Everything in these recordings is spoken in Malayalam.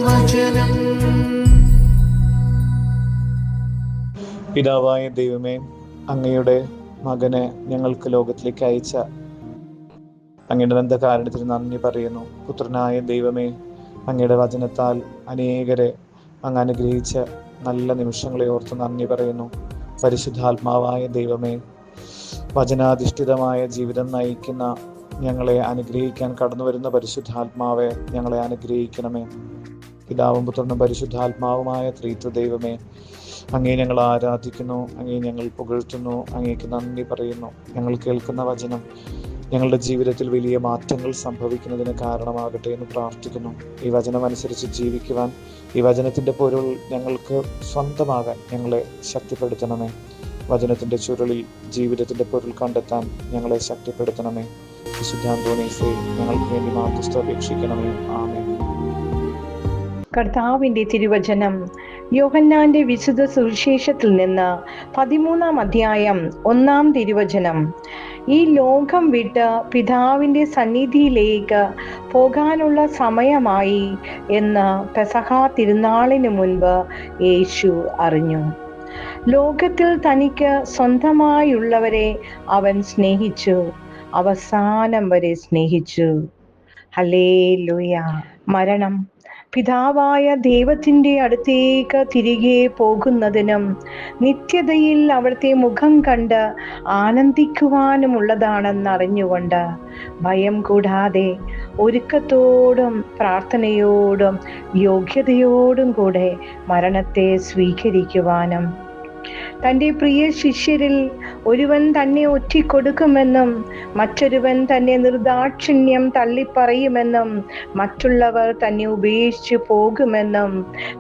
വചനം. പിതാവായ ദൈവമേ, അങ്ങയുടെ മകനെ ഞങ്ങൾക്ക് ലോകത്തിലേക്ക് അയച്ച അങ്ങയുടെ ബന്ധകാരണത്തിന് നന്ദി പറയുന്നു. പുത്രനായ ദൈവമേ, അങ്ങയുടെ വചനത്താൽ അനേകരെ അങ്ങ് അനുഗ്രഹിച്ച നല്ല നിമിഷങ്ങളെ ഓർത്ത് നന്ദി പറയുന്നു. പരിശുദ്ധാത്മാവായ ദൈവമേ, വചനാധിഷ്ഠിതമായ ജീവിതം നയിക്കുന്ന ഞങ്ങളെ അനുഗ്രഹിക്കാൻ കടന്നു വരുന്ന പരിശുദ്ധാത്മാവെ, ഞങ്ങളെ അനുഗ്രഹിക്കണമേ. പിതാവും പുത്രനും പരിശുദ്ധാത്മാവുമായ ത്രിത്വ ദൈവമേ, അങ്ങേ ഞങ്ങൾ ആരാധിക്കുന്നു, അങ്ങേ ഞങ്ങൾ പുകഴ്ത്തുന്നു, അങ്ങേക്ക് നന്ദി പറയുന്നു. ഞങ്ങൾ കേൾക്കുന്ന വചനം ഞങ്ങളുടെ ജീവിതത്തിൽ വലിയ മാറ്റങ്ങൾ സംഭവിക്കുന്നതിന് കാരണമാകട്ടെ എന്ന് പ്രാർത്ഥിക്കുന്നു. ഈ വചനം അനുസരിച്ച് ജീവിക്കുവാൻ, ഈ വചനത്തിൻ്റെ പൊരുൾ ഞങ്ങൾക്ക് സ്വന്തമാകാൻ ഞങ്ങളെ ശക്തിപ്പെടുത്തണമേ. വചനത്തിൻ്റെ ചുരുളിൽ ജീവിതത്തിൻ്റെ പൊരുൾ കണ്ടെത്താൻ ഞങ്ങളെ ശക്തിപ്പെടുത്തണമേ. വിശുദ്ധ അന്തോണീസേ, ഞങ്ങൾക്ക് വേണ്ടി മാധ്യസ്ഥ അപേക്ഷിക്കണമേ. ആമേൻ. കർത്താവിൻ്റെ തിരുവചനം യോഹന്നാന്റെ വിശുദ്ധ സുവിശേഷത്തിൽ നിന്ന് 13-ാം അധ്യായം 1-ാം തിരുവചനം. ഈ ലോകം വിട്ട് പിതാവിൻ്റെ സന്നിധിയിലേക്ക് പോകാനുള്ള സമയമായി എന്ന് പെസഹ തിരുനാളിന് മുൻപ് യേശു അറിഞ്ഞു. ലോകത്തിൽ തനിക്ക് സ്വന്തമായുള്ളവരെ അവൻ സ്നേഹിച്ചു, അവസാനം വരെ സ്നേഹിച്ചു. ഹല്ലേലൂയ. മരണം പിതാവായ ദൈവത്തിൻ്റെ അടുത്തേക്ക് തിരികെ പോകുന്നതിനും നിത്യതയിൽ അവിടുത്തെ മുഖം കണ്ട് ആനന്ദിക്കുവാനുമുള്ളതാണെന്നറിഞ്ഞുകൊണ്ട് ഭയം കൂടാതെ ഒരുക്കത്തോടും പ്രാർത്ഥനയോടും യോഗ്യതയോടും കൂടെ മരണത്തെ സ്വീകരിക്കുവാനും, തൻ്റെ പ്രിയ ശിഷ്യരിൽ ഒരുവൻ തന്നെ ഒറ്റിക്കൊടുക്കുമെന്നും മറ്റൊരുവൻ തന്നെ നിർദാക്ഷിണ്യം തള്ളിപ്പറയുമെന്നും മറ്റുള്ളവർ തന്നെ ഉപേക്ഷിച്ചു പോകുമെന്നും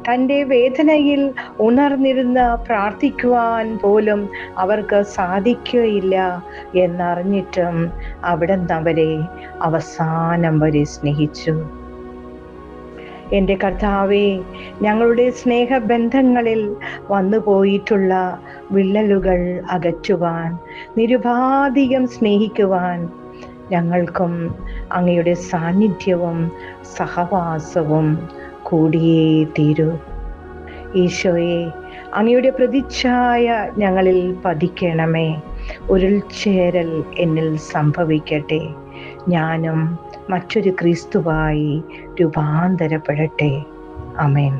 തൻ്റെ വേദനയിൽ ഉണർന്നിരുന്ന് പ്രാർത്ഥിക്കുവാൻ പോലും അവർക്ക് സാധിക്കുകയില്ല എന്നറിഞ്ഞിട്ടും അവിടുന്ന് അവരെ അവസാനം വരെ സ്നേഹിച്ചു. എൻ്റെ കർത്താവേ, ഞങ്ങളുടെ സ്നേഹബന്ധങ്ങളിൽ വന്നുപോയിട്ടുള്ള വിള്ളലുകൾ അകറ്റുവാൻ, നിരുപാധികം സ്നേഹിക്കുവാൻ ഞങ്ങൾക്കും അങ്ങയുടെ സാന്നിധ്യവും സഹവാസവും കൂടിയേ തീരൂ. ഈശോയെ, അങ്ങയുടെ പ്രതിച്ഛായ ഞങ്ങളിൽ പതിക്കണമേ. ഉരുൾച്ചേരൽ എന്നിൽ സംഭവിക്കട്ടെ. ഞാനും മറ്റൊരു ക്രിസ്തുവായി രൂപാന്തരപ്പെടട്ടെ. ആമേൻ.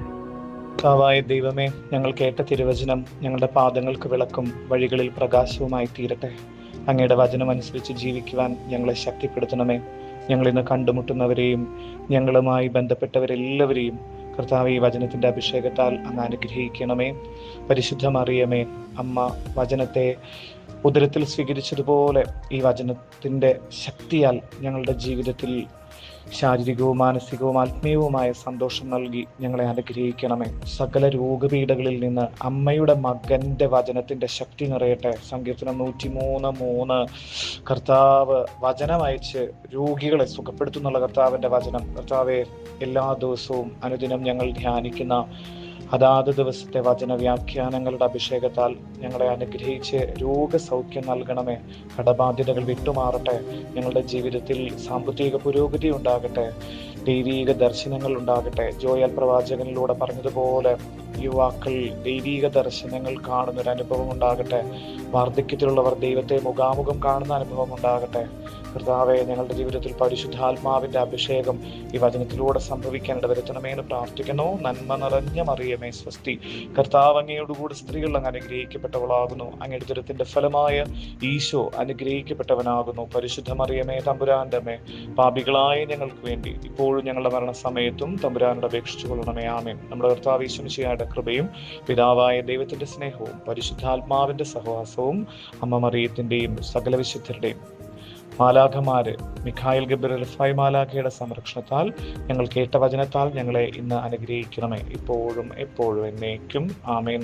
കർത്താവായ ദൈവമേ, ഞങ്ങൾ കേട്ട തിരുവചനം ഞങ്ങളുടെ പാദങ്ങൾക്ക് വിളക്കും വഴികളിൽ പ്രകാശവുമായി തീരട്ടെ. അങ്ങയുടെ വചനം അനുസരിച്ച് ജീവിക്കുവാൻ ഞങ്ങളെ ശക്തിപ്പെടുത്തണമേ. ഞങ്ങളിന്ന് കണ്ടുമുട്ടുന്നവരെയും ഞങ്ങളുമായി ബന്ധപ്പെട്ടവരെല്ലാവരെയും കർത്താവ് ഈ വചനത്തിൻ്റെ അഭിഷേകത്താൽ അങ്ങ് അനുഗ്രഹിക്കണമേ. പരിശുദ്ധ മറിയമേ, അമ്മ വചനത്തെ ഉദരത്തിൽ സ്വീകരിച്ചതുപോലെ ഈ വചനത്തിൻ്റെ ശക്തിയാൽ ഞങ്ങളുടെ ജീവിതത്തിൽ ശാരീരികവും മാനസികവും ആത്മീയവുമായ സന്തോഷം നൽകി ഞങ്ങളെ അനുഗ്രഹിക്കണമേ. സകല രോഗപീഠകളിൽ നിന്ന് അമ്മയുടെ മകൻ്റെ വചനത്തിൻ്റെ ശക്തി നിറയട്ടെ. സങ്കീർത്തനം 103:3 കർത്താവ് വചനമയച്ച് രോഗികളെ സുഖപ്പെടുത്തുന്നുള്ള കർത്താവിൻ്റെ വചനം കർത്താവെ എല്ലാ ദിവസവും അനുദിനം ഞങ്ങൾ ധ്യാനിക്കുന്ന അതാത് ദിവസത്തെ വചന വ്യാഖ്യാനങ്ങളുടെ അഭിഷേകത്താൽ ഞങ്ങളെ അനുഗ്രഹിച്ച് രോഗസൗഖ്യം നൽകണമേ. കടബാധ്യതകൾ വിട്ടുമാറട്ടെ. ഞങ്ങളുടെ ജീവിതത്തിൽ സാമ്പത്തിക പുരോഗതി ഉണ്ടാകട്ടെ. ദൈവീക ദർശനങ്ങൾ ഉണ്ടാകട്ടെ. ജോയൽ പ്രവാചകനിലൂടെ പറഞ്ഞതുപോലെ യുവാക്കൾ ദൈവീക ദർശനങ്ങൾ കാണുന്നൊരനുഭവം ഉണ്ടാകട്ടെ. വാർദ്ധക്യത്തിലുള്ളവർ ദൈവത്തെ മുഖാമുഖം കാണുന്ന അനുഭവം ഉണ്ടാകട്ടെ. കർത്താവെ, ഞങ്ങളുടെ ജീവിതത്തിൽ പരിശുദ്ധാത്മാവിൻ്റെ അഭിഷേകം ഈ വചനത്തിലൂടെ സംഭവിക്കാൻ ഇടവരുത്തണമേന്ന് പ്രാർത്ഥിക്കുന്നു. നന്മ നിറഞ്ഞ മറിയമേ സ്വസ്തി, കർത്താവ് അങ്ങയോടുകൂടി സ്ത്രീകൾ അങ്ങ് അനുഗ്രഹിക്കപ്പെട്ടവളാകുന്നു. അങ്ങയുടെ ദുരിതത്തിന്റെ ഫലമായ ഈശോ അനുഗ്രഹിക്കപ്പെട്ടവനാകുന്നു. പരിശുദ്ധ മറിയമേ, തമ്പുരാന്റെ അമ്മേ, പാപികളായ ഞങ്ങൾക്ക് വേണ്ടി ഇപ്പോഴും ഞങ്ങളുടെ മരണസമയത്തും തമ്പുരാനോട് അപേക്ഷിച്ചു കൊള്ളണമേ. ആമേൻ. നമ്മുടെ കർത്താവ് യേശു മിശിഹായുടെ കൃപയും പിതാവായ ദൈവത്തിന്റെ സ്നേഹവും പരിശുദ്ധാത്മാവിന്റെ സഹവാസവും അമ്മ മറിയത്തിന്റെയും സകല വിശുദ്ധരുടെയും മാലാഖമാര് മിഖായിൽ ഗബ്രിയേൽ റഫായി മാലാഖയുടെ സംരക്ഷണത്താൽ ഞങ്ങൾ കേട്ട വചനത്താൽ ഞങ്ങളെ ഇന്ന് അനുഗ്രഹിക്കണമേ, ഇപ്പോഴും എപ്പോഴും എന്നേക്കും. ആമേൻ.